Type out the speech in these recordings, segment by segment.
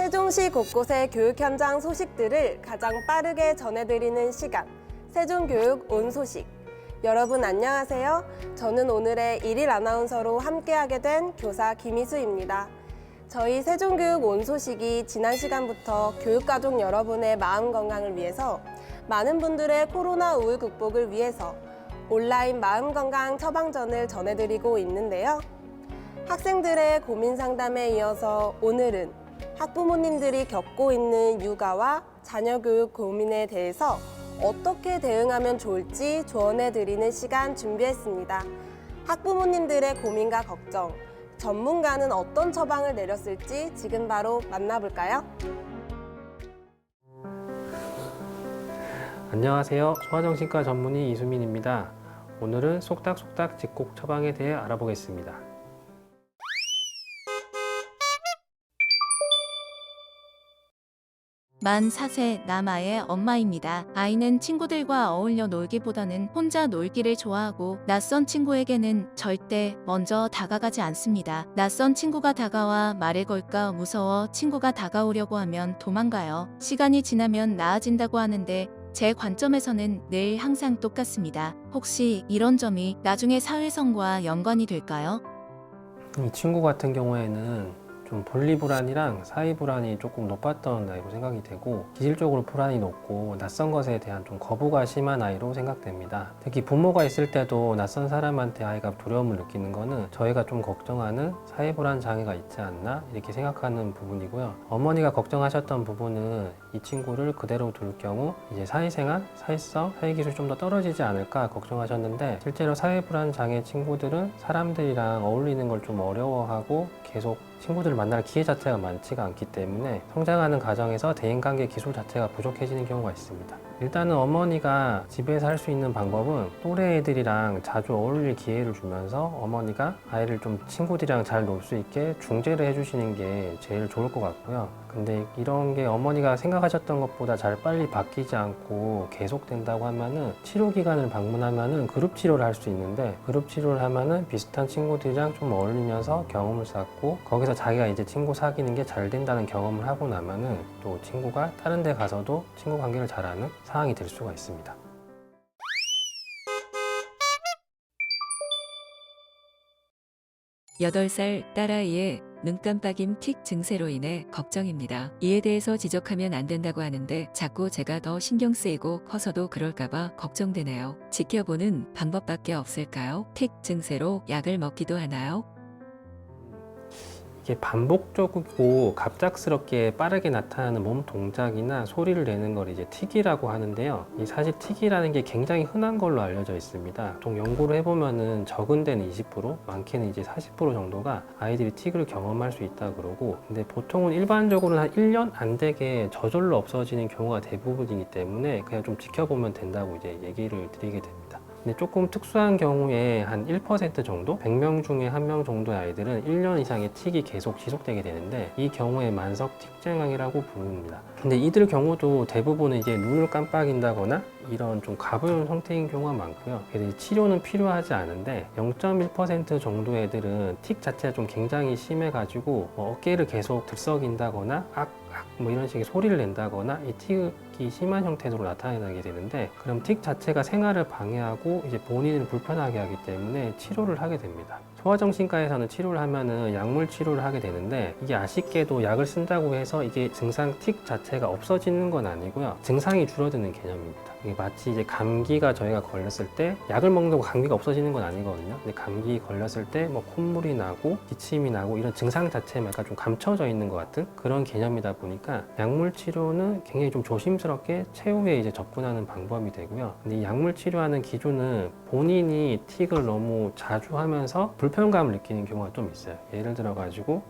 세종시 곳곳의 교육 현장 소식들을 가장 빠르게 전해드리는 시간, 세종교육 온 소식. 여러분 안녕하세요. 저는 오늘의 일일 아나운서로 함께하게 된 교사 김희수입니다. 저희 세종교육 온 소식이 지난 시간부터 교육가족 여러분의 마음 건강을 위해서 많은 분들의 코로나 우울 극복을 위해서 온라인 마음건강 처방전을 전해드리고 있는데요. 학생들의 고민 상담에 이어서 오늘은 학부모님들이 겪고 있는 육아와 자녀 교육 고민에 대해서 어떻게 대응하면 좋을지 조언해드리는 시간 준비했습니다. 학부모님들의 고민과 걱정, 전문가는 어떤 처방을 내렸을지 지금 바로 만나볼까요? 안녕하세요. 소아정신과 전문의 이수민입니다. 오늘은 속닥속닥 집콕 처방에 대해 알아보겠습니다. 만 4세 남아의 엄마입니다. 아이는 친구들과 어울려 놀기보다는 혼자 놀기를 좋아하고 낯선 친구에게는 절대 먼저 다가가지 않습니다. 낯선 친구가 다가와 말을 걸까 무서워 친구가 다가오려고 하면 도망가요. 시간이 지나면 나아진다고 하는데 제 관점에서는 늘 항상 똑같습니다. 혹시 이런 점이 나중에 사회성과 연관이 될까요? 이 친구 같은 경우에는 좀 분리 불안이랑 사이 불안이 조금 높았던 아이로 생각이 되고, 기질적으로 불안이 높고 낯선 것에 대한 좀 거부가 심한 아이로 생각됩니다. 특히 부모가 있을 때도 낯선 사람한테 아이가 두려움을 느끼는 거는 저희가 좀 걱정하는 사이 불안 장애가 있지 않나 이렇게 생각하는 부분이고요. 어머니가 걱정하셨던 부분은 이 친구를 그대로 둘 경우 이제 사회생활, 사회성, 사회기술이 좀 더 떨어지지 않을까 걱정하셨는데, 실제로 사회 불안 장애 친구들은 사람들이랑 어울리는 걸 좀 어려워하고 계속 친구들을 만날 기회 자체가 많지가 않기 때문에 성장하는 과정에서 대인관계 기술 자체가 부족해지는 경우가 있습니다. 일단은 어머니가 집에서 할 수 있는 방법은 또래 애들이랑 자주 어울릴 기회를 주면서 어머니가 아이를 좀 친구들이랑 잘 놀 수 있게 중재를 해주시는 게 제일 좋을 것 같고요. 근데 이런 게 어머니가 생각하셨던 것보다 잘 빨리 바뀌지 않고 계속된다고 하면은 치료 기관을 방문하면은 그룹 치료를 할 수 있는데, 그룹 치료를 하면은 비슷한 친구들이랑 좀 어울리면서 경험을 쌓고 거기서 자기가 이제 친구 사귀는 게 잘 된다는 경험을 하고 나면은 또 친구가 다른 데 가서도 친구 관계를 잘하는 상황이 될 수가 있습니다. 여덟 살 딸아이의 눈깜빡임 틱 증세로 인해 걱정입니다. 이에 대해서 지적하면 안 된다고 하는데 자꾸 제가 더 신경 쓰이고 커서도 그럴까봐 걱정되네요. 지켜보는 방법밖에 없을까요? 틱 증세로 약을 먹기도 하나요? 이게 반복적이고 갑작스럽게 빠르게 나타나는 몸 동작이나 소리를 내는 걸 이제 틱이라고 하는데요. 이 사실 틱이라는 게 굉장히 흔한 걸로 알려져 있습니다. 보통 연구를 해보면은 적은 데는 20%, 많게는 이제 40% 정도가 아이들이 틱을 경험할 수 있다 그러고, 근데 보통은 일반적으로는 한 1년 안 되게 저절로 없어지는 경우가 대부분이기 때문에 그냥 좀 지켜보면 된다고 이제 얘기를 드리게 됩니다. 근데 조금 특수한 경우에 한 1% 정도? 100명 중에 1명 정도의 아이들은 1년 이상의 틱이 계속 지속되게 되는데, 이 경우에 만성 틱증앙이라고 부릅니다. 근데 이들 경우도 대부분은 이제 눈을 깜빡인다거나 이런 좀 가벼운 형태인 경우가 많고요. 그래서 치료는 필요하지 않은데 0.1% 정도의 애들은 틱 자체가 좀 굉장히 심해가지고 어깨를 계속 들썩인다거나 뭐 이런 식의 소리를 낸다거나 이 틱이 심한 형태로 나타나게 되는데, 그럼 틱 자체가 생활을 방해하고 이제 본인을 불편하게 하기 때문에 치료를 하게 됩니다. 소아정신과에서는 치료를 하면은 약물 치료를 하게 되는데, 이게 아쉽게도 약을 쓴다고 해서 이게 증상 틱 자체가 없어지는 건 아니고요. 증상이 줄어드는 개념입니다. 이게 마치 이제 감기가 저희가 걸렸을 때 약을 먹는다고 감기가 없어지는 건 아니거든요. 근데 감기 걸렸을 때 뭐 콧물이 나고 기침이 나고 이런 증상 자체가 약간 좀 감춰져 있는 것 같은 그런 개념이다 보니까 약물 치료는 굉장히 좀 조심스럽게 최후에 이제 접근하는 방법이 되고요. 근데 이 약물 치료하는 기준은 본인이 틱을 너무 자주 하면서 불편감을 느끼는 경우가 좀 있어요. 예를 들어 가지고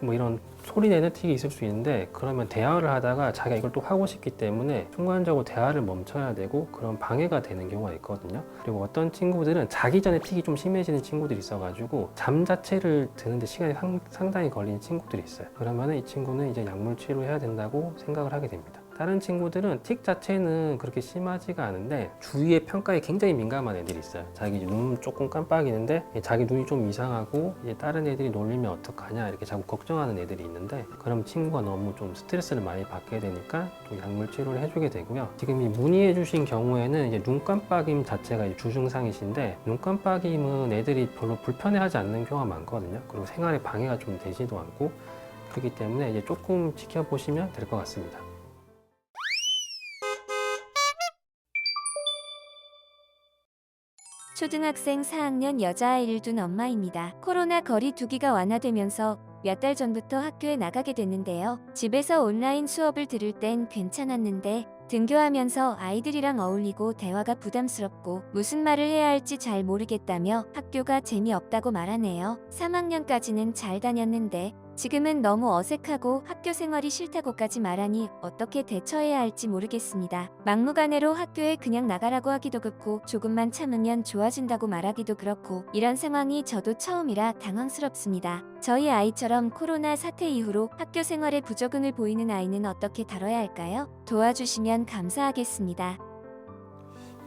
뭐 이런 소리 내는 틱이 있을 수 있는데, 그러면 대화를 하다가 자기가 이걸 또 하고 싶기 때문에 순간적으로 대화를 멈춰야 되고 그런 방해가 되는 경우가 있거든요. 그리고 어떤 친구들은 자기 전에 틱이 좀 심해지는 친구들이 있어가지고 잠 자체를 드는데 시간이 상당히 걸리는 친구들이 있어요. 그러면 이 친구는 이제 약물 치료해야 된다고 생각을 하게 됩니다. 다른 친구들은 틱 자체는 그렇게 심하지가 않은데 주위의 평가에 굉장히 민감한 애들이 있어요. 자기 눈 조금 깜빡이는데 자기 눈이 좀 이상하고 이제 다른 애들이 놀리면 어떡하냐 이렇게 자꾸 걱정하는 애들이 있는데, 그럼 친구가 너무 좀 스트레스를 많이 받게 되니까 또 약물 치료를 해주게 되고요. 지금 이 문의해 주신 경우에는 이제 눈 깜빡임 자체가 이제 주증상이신데, 눈 깜빡임은 애들이 별로 불편해하지 않는 경우가 많거든요. 그리고 생활에 방해가 좀 되지도 않고, 그렇기 때문에 이제 조금 지켜보시면 될 것 같습니다. 초등학생 4학년 여자아이를 둔 엄마입니다. 코로나 거리두기가 완화되면서 몇 달 전부터 학교에 나가게 됐는데요. 집에서 온라인 수업을 들을 땐 괜찮았는데 등교하면서 아이들이랑 어울리고 대화가 부담스럽고 무슨 말을 해야 할지 잘 모르겠다며 학교가 재미없다고 말하네요. 3학년까지는 잘 다녔는데 지금은 너무 어색하고 학교 생활이 싫다고까지 말하니 어떻게 대처해야 할지 모르겠습니다. 막무가내로 학교에 그냥 나가라고 하기도 그렇고 조금만 참으면 좋아진다고 말하기도 그렇고, 이런 상황이 저도 처음이라 당황스럽습니다. 저희 아이처럼 코로나 사태 이후로 학교 생활에 부적응을 보이는 아이는 어떻게 다뤄야 할까요? 도와주시면 감사하겠습니다.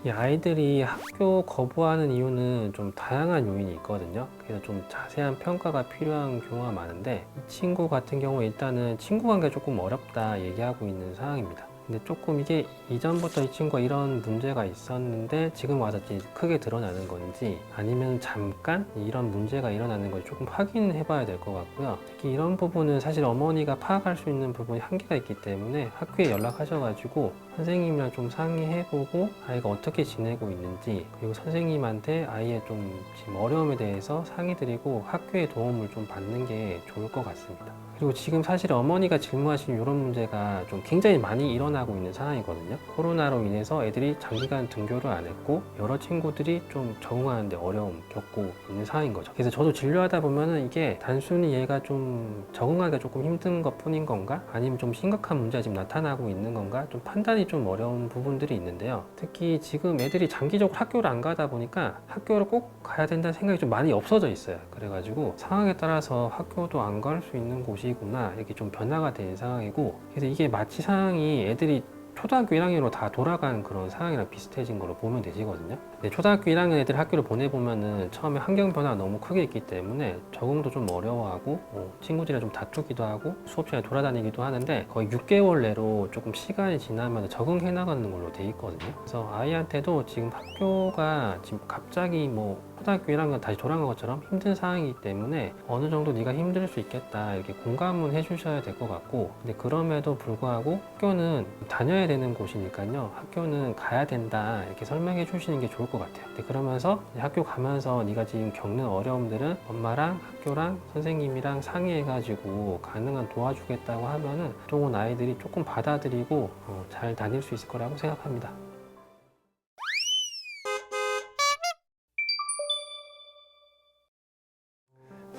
이 아이들이 학교 거부하는 이유는 좀 다양한 요인이 있거든요. 그래서 좀 자세한 평가가 필요한 경우가 많은데, 이 친구 같은 경우 일단은 친구 관계가 조금 어렵다 얘기하고 있는 상황입니다. 근데 조금 이게 이전부터 이 친구가 이런 문제가 있었는데 지금 와서 크게 드러나는 건지, 아니면 잠깐 이런 문제가 일어나는 건지 조금 확인해 봐야 될 것 같고요. 특히 이런 부분은 사실 어머니가 파악할 수 있는 부분이 한계가 있기 때문에 학교에 연락하셔가지고 선생님이랑 좀 상의해보고 아이가 어떻게 지내고 있는지, 그리고 선생님한테 아이의 좀 지금 어려움에 대해서 상의드리고 학교의 도움을 좀 받는 게 좋을 것 같습니다. 그리고 지금 사실 어머니가 질문하신 이런 문제가 좀 굉장히 많이 일어나고 있는 상황이거든요. 코로나로 인해서 애들이 장기간 등교를 안 했고 여러 친구들이 좀 적응하는데 어려움 겪고 있는 상황인 거죠. 그래서 저도 진료하다 보면은 이게 단순히 얘가 좀 적응하기가 조금 힘든 것 뿐인 건가? 아니면 좀 심각한 문제가 지금 나타나고 있는 건가? 좀 판단이 좀 어려운 부분들이 있는데요. 특히 지금 애들이 장기적으로 학교를 안 가다 보니까 학교를 꼭 가야 된다는 생각이 좀 많이 없어져 있어요. 그래가지고 상황에 따라서 학교도 안 갈 수 있는 곳이구나 이렇게 좀 변화가 된 상황이고, 그래서 이게 마치 상황이 애들이 초등학교 1학년으로 다 돌아간 그런 상황이랑 비슷해진 걸로 보면 되시거든요. 근데 초등학교 1학년 애들 학교를 보내보면은 처음에 환경 변화가 너무 크게 있기 때문에 적응도 좀 어려워하고 친구들이랑 좀 다투기도 하고 수업 시간에 돌아다니기도 하는데, 거의 6개월 내로 조금 시간이 지나면 적응해 나가는 걸로 돼 있거든요. 그래서 아이한테도 지금 학교가 지금 갑자기 초등학교 1학년 다시 돌아간 것처럼 힘든 상황이기 때문에 어느 정도 네가 힘들 수 있겠다 이렇게 공감은 해주셔야 될 것 같고, 근데 그럼에도 불구하고 학교는 다녀야 되는 곳이니까요. 학교는 가야 된다 이렇게 설명해 주시는 게 좋을 것 같아요. 근데 그러면서 학교 가면서 네가 지금 겪는 어려움들은 엄마랑 학교랑 선생님이랑 상의해가지고 가능한 도와주겠다고 하면은 보통은 아이들이 조금 받아들이고 잘 다닐 수 있을 거라고 생각합니다.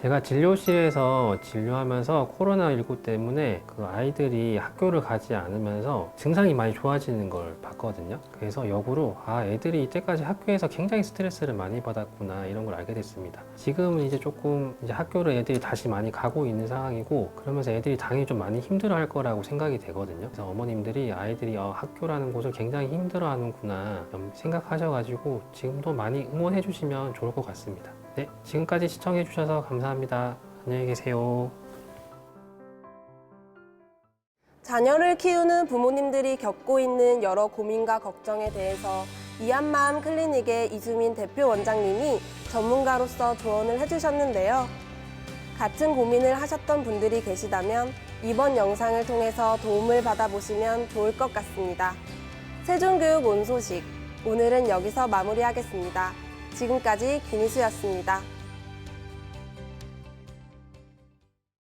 제가 진료실에서 진료하면서 코로나19 때문에 그 아이들이 학교를 가지 않으면서 증상이 많이 좋아지는 걸 봤거든요. 그래서 역으로 애들이 이때까지 학교에서 굉장히 스트레스를 많이 받았구나 이런 걸 알게 됐습니다. 지금은 이제 조금 학교를 애들이 다시 많이 가고 있는 상황이고, 그러면서 애들이 당연히 좀 많이 힘들어할 거라고 생각이 되거든요. 그래서 어머님들이 아이들이 학교라는 곳을 굉장히 힘들어하는구나 생각하셔가지고 지금도 많이 응원해 주시면 좋을 것 같습니다. 네, 지금까지 시청해 주셔서 감사합니다. 안녕히 계세요. 자녀를 키우는 부모님들이 겪고 있는 여러 고민과 걱정에 대해서 이한마음 클리닉의 이수민 대표 원장님이 전문가로서 조언을 해주셨는데요. 같은 고민을 하셨던 분들이 계시다면 이번 영상을 통해서 도움을 받아보시면 좋을 것 같습니다. 세종교육 온 소식, 오늘은 여기서 마무리하겠습니다. 지금까지 김희수였습니다.